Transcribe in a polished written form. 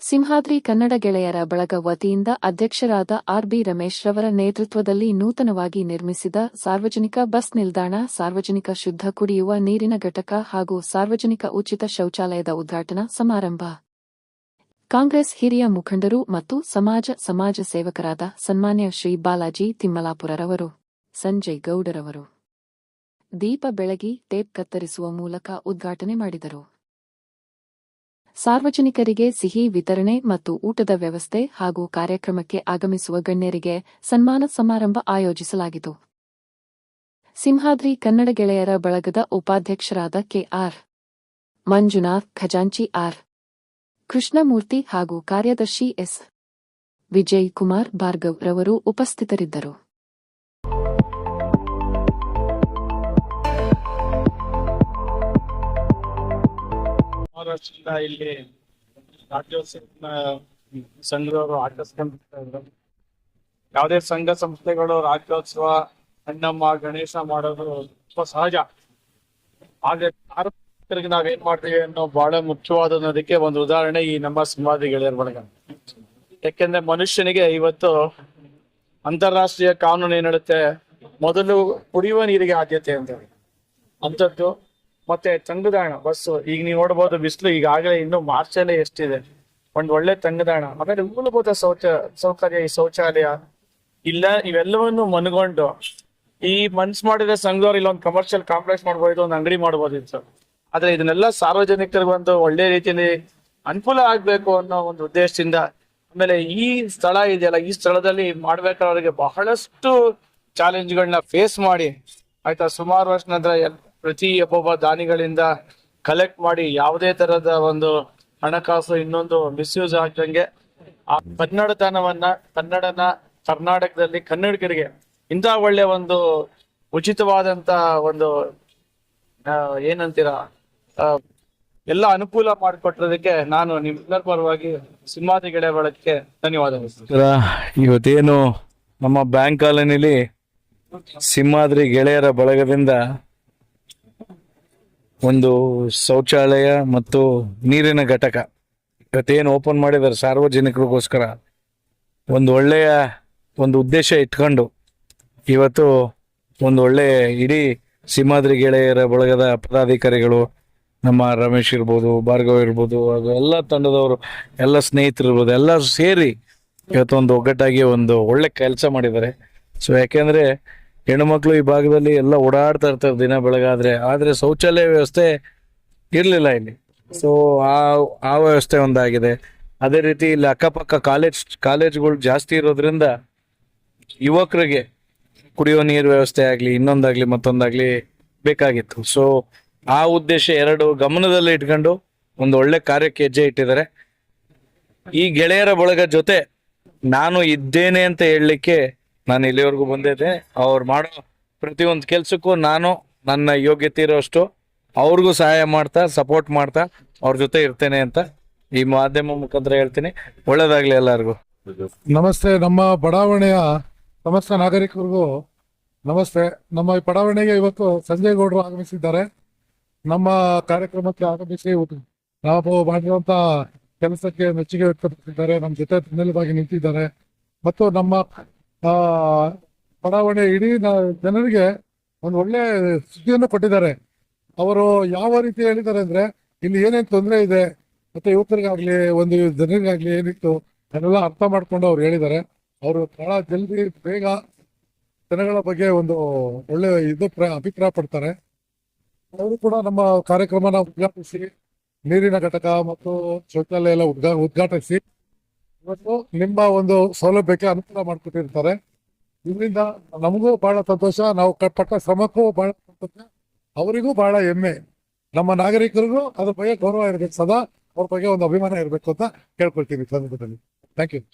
ಸಿಂಹಾದ್ರಿ ಕನ್ನಡ ಗೆಳೆಯರ ಬಳಗ ವತಿಯಿಂದ ಅಧ್ಯಕ್ಷರಾದ ಆರ್.ಬಿ. ರಮೇಶ್ ರವರ ನೇತೃತ್ವದಲ್ಲಿ ನೂತನವಾಗಿ ನಿರ್ಮಿಸಿದ ಸಾರ್ವಜನಿಕ ಬಸ್ ನಿಲ್ದಾಣ, ಸಾರ್ವಜನಿಕ ಶುದ್ಧ ಕುಡಿಯುವ ನೀರಿನ ಘಟಕ ಹಾಗೂ ಸಾರ್ವಜನಿಕ ಉಚಿತ ಶೌಚಾಲಯದ ಉದ್ಘಾಟನಾ ಸಮಾರಂಭ. ಕಾಂಗ್ರೆಸ್ ಹಿರಿಯ ಮುಖಂಡರು ಮತ್ತು ಸಮಾಜ ಸೇವಕರಾದ ಸನ್ಮಾನ್ಯ ಶ್ರೀ ಬಾಲಾಜಿ ತಿಮ್ಮಲಾಪುರರವರು, ಸಂಜಯ್ ಗೌಡರವರು ದೀಪ ಬೆಳಗಿ ಟೇಪ್ ಕತ್ತರಿಸುವ ಮೂಲಕ ಉದ್ಘಾಟನೆ ಮಾಡಿದರು. ಸಾರ್ವಜನಿಕರಿಗೆ ಸಿಹಿ ವಿತರಣೆ ಮತ್ತು ಊಟದ ವ್ಯವಸ್ಥೆ ಹಾಗೂ ಕಾರ್ಯಕ್ರಮಕ್ಕೆ ಆಗಮಿಸುವ ಗಣ್ಯರಿಗೆ ಸನ್ಮಾನ ಸಮಾರಂಭ ಆಯೋಜಿಸಲಾಗಿತ್ತು. ಸಿಂಹಾದ್ರಿ ಕನ್ನಡ ಗೆಳೆಯರ ಬಳಗದ ಉಪಾಧ್ಯಕ್ಷರಾದ ಕೆ.ಆರ್. ಮಂಜುನಾಥ್, ಖಜಾಂಚಿ ಆರ್. ಕೃಷ್ಣಮೂರ್ತಿ ಹಾಗೂ ಕಾರ್ಯದರ್ಶಿ ಎಸ್. ವಿಜಯ್ ಕುಮಾರ್ ಭಾರ್ಗವ್ ರವರು ಉಪಸ್ಥಿತರಿದ್ದರು. ಇಲ್ಲಿ ರಾಜ್ಯೋತ್ಸವ ಸಂಘದವರು ಆಚರಿಸ್ಕೊಂಡಿರ್ತಾರೆ. ಯಾವುದೇ ಸಂಘ ಸಂಸ್ಥೆಗಳು ರಾಜ್ಯೋತ್ಸವ, ಅಣ್ಣಮ್ಮ, ಗಣೇಶ ಮಾಡೋದು ತುಂಬಾ ಸಹಜ. ಆದ್ರೆ ಸಾರ್ವಜನಿಕರಿಗೆ ನಾವೇನ್ ಮಾಡ್ತೀವಿ ಅನ್ನೋ ಬಹಳ ಮುಖ್ಯವಾದದಕ್ಕೆ ಒಂದು ಉದಾಹರಣೆ ಈ ನಮ್ಮ ಸಿಂಹಾದ್ರಿ ಗೆಳೆಯರ ಬಳಗ. ಯಾಕೆಂದ್ರೆ ಮನುಷ್ಯನಿಗೆ ಇವತ್ತು ಅಂತಾರಾಷ್ಟ್ರೀಯ ಕಾನೂನು ಏನ್ ಹೇಳುತ್ತೆ, ಮೊದಲು ಕುಡಿಯುವ ನೀರಿಗೆ ಆದ್ಯತೆ ಅಂತ ಅಂತದ್ದು. ಮತ್ತೆ ತಂಗುದಾಣ ಬಸ್ಸು, ಈಗ ನೀವು ನೋಡ್ಬೋದು ಬಿಸಿಲು ಈಗಾಗಲೇ ಇನ್ನು ಮಾರ್ಚಲ್ಲೇ ಎಷ್ಟಿದೆ. ಒಂದ್ ಒಳ್ಳೆ ತಂಗುದಾಣ, ಆಮೇಲೆ ಮೂಲಭೂತ ಸೌಕರ್ಯ, ಈ ಶೌಚಾಲಯ ಇಲ್ಲ, ಇವೆಲ್ಲವನ್ನು ಮನಗೊಂಡು ಈ ಮನ್ಸ್ ಮಾಡಿದ್ರೆ ಸಂಘದವ್ರು ಇಲ್ಲೊಂದು ಕಮರ್ಷಿಯಲ್ ಕಾಂಪ್ಲೆಕ್ಸ್ ಮಾಡ್ಬೋದು, ಒಂದು ಅಂಗಡಿ ಮಾಡ್ಬೋದಿತ್ತು. ಆದ್ರೆ ಇದನ್ನೆಲ್ಲ ಸಾರ್ವಜನಿಕರಿಗೆ ಒಂದು ಒಳ್ಳೆ ರೀತಿಯಲ್ಲಿ ಅನುಕೂಲ ಆಗ್ಬೇಕು ಅನ್ನೋ ಒಂದು ಉದ್ದೇಶದಿಂದ, ಆಮೇಲೆ ಈ ಸ್ಥಳ ಇದೆಯಲ್ಲ, ಈ ಸ್ಥಳದಲ್ಲಿ ಮಾಡ್ಬೇಕಾದ್ರೆ ಬಹಳಷ್ಟು ಚಾಲೆಂಜ್ಗಳನ್ನ ಫೇಸ್ ಮಾಡಿ ಆಯ್ತಾ, ಸುಮಾರು ವರ್ಷ ನಂತರ ಪ್ರತಿ ಒಬ್ಬೊಬ್ಬ ದಾನಿಗಳಿಂದ ಕಲೆಕ್ಟ್ ಮಾಡಿ ಯಾವುದೇ ತರದ ಒಂದು ಹಣಕಾಸು ಇನ್ನೊಂದು ಮಿಸ್ಯೂಸ್ ಆಗ್ದಂಗೆ ಆ ಕನ್ನಡನ ಕರ್ನಾಟಕದಲ್ಲಿ ಕನ್ನಡಿಗರಿಗೆ ಇಂಥ ಒಳ್ಳೆ ಒಂದು ಉಚಿತವಾದಂತ ಒಂದು ಏನಂತೀರ ಎಲ್ಲ ಅನುಕೂಲ ಮಾಡಿಕೊಟ್ಟಿರೋದಕ್ಕೆ ನಾನು ನಿಮ್ಮೆಲ್ಲರ ಪರವಾಗಿ ಸಿಂಹಾದ್ರಿ ಗೆಳೆಯ ಬಳಗಕ್ಕೆ ಧನ್ಯವಾದಗಳು. ಇವತ್ತೇನು ನಮ್ಮ ಬ್ಯಾಂಕ್ ಕಾಲೋನಿಲಿ ಸಿಂಹಾದ್ರಿ ಗೆಳೆಯರ ಬಳಗದಿಂದ ಒಂದು ಶೌಚಾಲಯ ಮತ್ತು ನೀರಿನ ಘಟಕ ಇವತ್ತೇನು ಓಪನ್ ಮಾಡಿದ್ದಾರೆ ಸಾರ್ವಜನಿಕರಿಗೋಸ್ಕರ, ಒಂದು ಒಳ್ಳೆಯ ಒಂದು ಉದ್ದೇಶ ಇಟ್ಕೊಂಡು ಇವತ್ತು ಒಂದು ಒಳ್ಳೆ ಇಡೀ ಸಿಂಹಾದ್ರಿ ಗೆಳೆಯರ ಬಳಗದ ಪದಾಧಿಕಾರಿಗಳು, ನಮ್ಮ ರಮೇಶ್ ಇರ್ಬೋದು, ಭಾರ್ಗವ್ ಇರ್ಬೋದು, ಹಾಗೂ ಎಲ್ಲ ತಂಡದವರು, ಎಲ್ಲ ಸ್ನೇಹಿತರು ಇರ್ಬೋದು, ಎಲ್ಲರೂ ಸೇರಿ ಇವತ್ತೊಂದು ಒಗ್ಗಟ್ಟಾಗಿ ಒಂದು ಒಳ್ಳೆ ಕೆಲಸ ಮಾಡಿದ್ದಾರೆ. ಸೊ ಯಾಕೆಂದ್ರೆ ಹೆಣ್ಣುಮಕ್ಳು ಈ ಭಾಗದಲ್ಲಿ ಎಲ್ಲ ಓಡಾಡ್ತಾ ಇರ್ತಾರೆ ದಿನ ಬೆಳಗಾದ್ರೆ, ಆದ್ರೆ ಶೌಚಾಲಯ ವ್ಯವಸ್ಥೆ ಇರ್ಲಿಲ್ಲ ಇಲ್ಲಿ. ಸೊ ಆ ವ್ಯವಸ್ಥೆ ಒಂದಾಗಿದೆ. ಅದೇ ರೀತಿ ಇಲ್ಲಿ ಅಕ್ಕಪಕ್ಕ ಕಾಲೇಜ್ಗಳು ಜಾಸ್ತಿ ಇರೋದ್ರಿಂದ ಯುವಕರಿಗೆ ಕುಡಿಯೋ ನೀರು ವ್ಯವಸ್ಥೆ ಆಗ್ಲಿ, ಇನ್ನೊಂದಾಗ್ಲಿ ಮತ್ತೊಂದಾಗ್ಲಿ ಬೇಕಾಗಿತ್ತು. ಸೊ ಆ ಉದ್ದೇಶ ಎರಡು ಗಮನದಲ್ಲಿ ಇಟ್ಕೊಂಡು ಒಂದು ಒಳ್ಳೆ ಕಾರ್ಯಕ್ಕೆ ಹೆಜ್ಜೆ ಇಟ್ಟಿದ್ದಾರೆ. ಈ ಗೆಳೆಯರ ಬಳಗ ಜೊತೆ ನಾನು ಇದ್ದೇನೆ ಅಂತ ಹೇಳಲಿಕ್ಕೆ ನಾನು ಇಲ್ಲಿವರೆಗೂ ಬಂದಿದ್ದೆ. ಅವ್ರು ಮಾಡೋ ಪ್ರತಿಯೊಂದು ಕೆಲ್ಸಕ್ಕೂ ನಾನು ನನ್ನ ಯೋಗ್ಯತೆ ಇರೋಷ್ಟು ಅವ್ರಿಗೂ ಸಹಾಯ ಮಾಡ್ತಾ, ಸಪೋರ್ಟ್ ಮಾಡ್ತಾ ಅವ್ರ ಜೊತೆ ಇರ್ತೇನೆ ಅಂತ ಈ ಮಾಧ್ಯಮ ಮುಖಾಂತರ ಹೇಳ್ತೀನಿ. ಒಳ್ಳೇದಾಗ್ಲಿ ಎಲ್ಲರಿಗೂ. ನಮಸ್ತೆ. ನಮ್ಮ ಬಡಾವಣೆಯ ಸಮಸ್ತ ನಾಗರಿಕರಿಗೂ ನಮಸ್ತೆ. ನಮ್ಮ ಈ ಬಡಾವಣೆಗೆ ಇವತ್ತು ಸಂಜಯ್ ಗೌಡರು ಆಗಮಿಸಿದ್ದಾರೆ. ನಮ್ಮ ಕಾರ್ಯಕ್ರಮಕ್ಕೆ ಆಗಮಿಸಿ ನಾವು ಮಾಡಿರುವಂತ ಕೆಲಸಕ್ಕೆ ಮೆಚ್ಚುಗೆ ವ್ಯಕ್ತಪಡಿಸಿದ್ದಾರೆ. ನಮ್ಮ ಜೊತೆ ಬೆನ್ನೆಲುಬಾಗಿ ನಿಂತಿದ್ದಾರೆ ಮತ್ತು ನಮ್ಮ ಬಡಾವಣೆ ಇಡೀ ಜನರಿಗೆ ಒಂದು ಒಳ್ಳೆ ಸುದ್ದಿಯನ್ನು ಕೊಟ್ಟಿದ್ದಾರೆ. ಅವರು ಯಾವ ರೀತಿ ಹೇಳಿದ್ದಾರೆ ಅಂದ್ರೆ, ಇಲ್ಲಿ ಏನೇನು ತೊಂದರೆ ಇದೆ ಮತ್ತೆ ಯುವಕರಿಗಾಗ್ಲಿ ಒಂದು ಜನರಿಗಾಗ್ಲಿ ಏನಿತ್ತು ಅದನ್ನೆಲ್ಲ ಅರ್ಥ ಮಾಡ್ಕೊಂಡು ಅವ್ರು ಹೇಳಿದ್ದಾರೆ. ಅವರು ಬಹಳ ಜಲ್ದಿ ಬೇಗ ಜನಗಳ ಬಗ್ಗೆ ಒಂದು ಒಳ್ಳೆ ಅಭಿಪ್ರಾಯ ಪಡ್ತಾರೆ. ಅವರು ಕೂಡ ನಮ್ಮ ಕಾರ್ಯಕ್ರಮನ ಉದ್ಘಾಟಿಸಿ ನೀರಿನ ಘಟಕ ಮತ್ತು ಶೌಚಾಲಯ ಎಲ್ಲ ಉದ್ಘಾಟಿಸಿ ಇವತ್ತು ನಿಮ್ಮ ಒಂದು ಸೌಲಭ್ಯಕ್ಕೆ ಅನುಕೂಲ ಮಾಡಿಕೊಟ್ಟಿರ್ತಾರೆ. ಇದರಿಂದ ನಮಗೂ ಬಹಳ ಸಂತೋಷ, ನಾವು ಪಟ್ಟ ಶ್ರಮಕ್ಕೂ ಬಹಳ ಸಂತೋಷ, ಅವರಿಗೂ ಬಹಳ ಹೆಮ್ಮೆ. ನಮ್ಮ ನಾಗರಿಕರಿಗೂ ಅದ್ರ ಬಗ್ಗೆ ಗೌರವ ಇರಬೇಕು, ಸದಾ ಅವ್ರ ಬಗ್ಗೆ ಒಂದು ಅಭಿಮಾನ ಇರಬೇಕು ಅಂತ ಕೇಳ್ಕೊಳ್ತೀನಿ ಸಂದರ್ಭದಲ್ಲಿ. Thank you.